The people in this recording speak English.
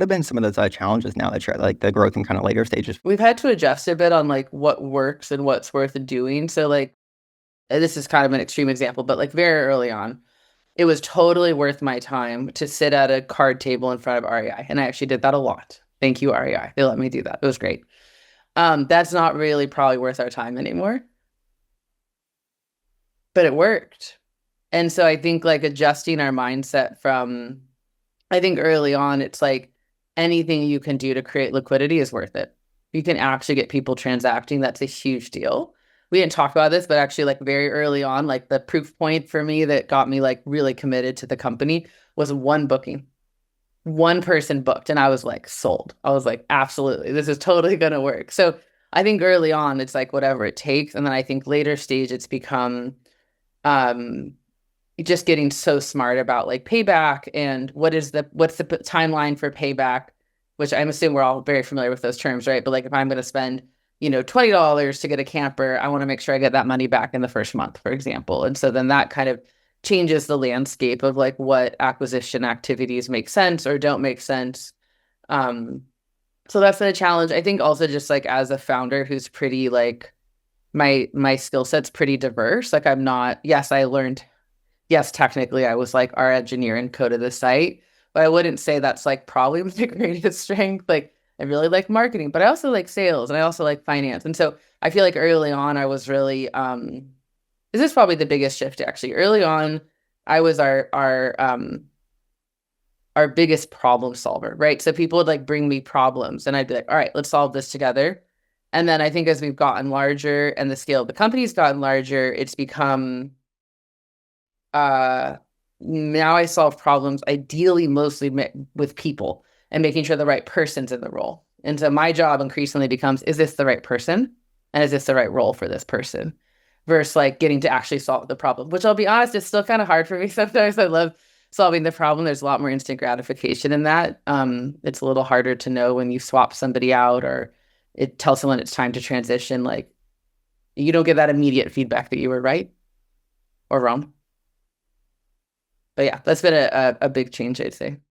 have been some of those challenges now that you're at like the growth and kind of later stages? We've had to adjust a bit on like what works and what's worth doing. So like this is kind of an extreme example, but like very early on, it was totally worth my time to sit at a card table in front of REI. And I actually did that a lot. Thank you, REI. They let me do that. It was great. That's not really probably worth our time anymore, but it worked. And so I think like adjusting our mindset from, I think early on, it's like anything you can do to create liquidity is worth it. You can actually get people transacting. That's a huge deal. We didn't talk about this, but actually like very early on, like the proof point for me that got me like really committed to the company was one booking. One person booked and I was like sold. I was like, absolutely, this is totally going to work. So I think early on, it's like whatever it takes. And then I think later stage, it's become um, just getting so smart about like payback and what's the timeline for payback, which I'm assuming we're all very familiar with those terms, right? But like if I'm going to spend, $20 to get a camper, I want to make sure I get that money back in the first month, for example. And so then that kind of changes the landscape of like what acquisition activities make sense or don't make sense. Um, so that's been a challenge. I think also just like as a founder who's pretty like my skill set's pretty diverse. Like I'm not, yes, technically I was like our engineer and coded the site, but I wouldn't say that's like probably my greatest strength. Like I really like marketing, but I also like sales and I also like finance. And so I feel like early on I was really this is probably the biggest shift actually. Early on, I was our biggest problem solver, right? So people would like bring me problems and I'd be like, all right, let's solve this together. And then I think as we've gotten larger and the scale of the company's gotten larger, it's become now I solve problems ideally mostly with people and making sure the right person's in the role. And so my job increasingly becomes, is this the right person? And is this the right role for this person? Versus like getting to actually solve the problem, which I'll be honest, it's still kind of hard for me sometimes. I love solving the problem. There's a lot more instant gratification in that. It's a little harder to know when you swap somebody out or it tells someone it's time to transition. Like you don't get that immediate feedback that you were right or wrong. But yeah, that's been a big change, I'd say.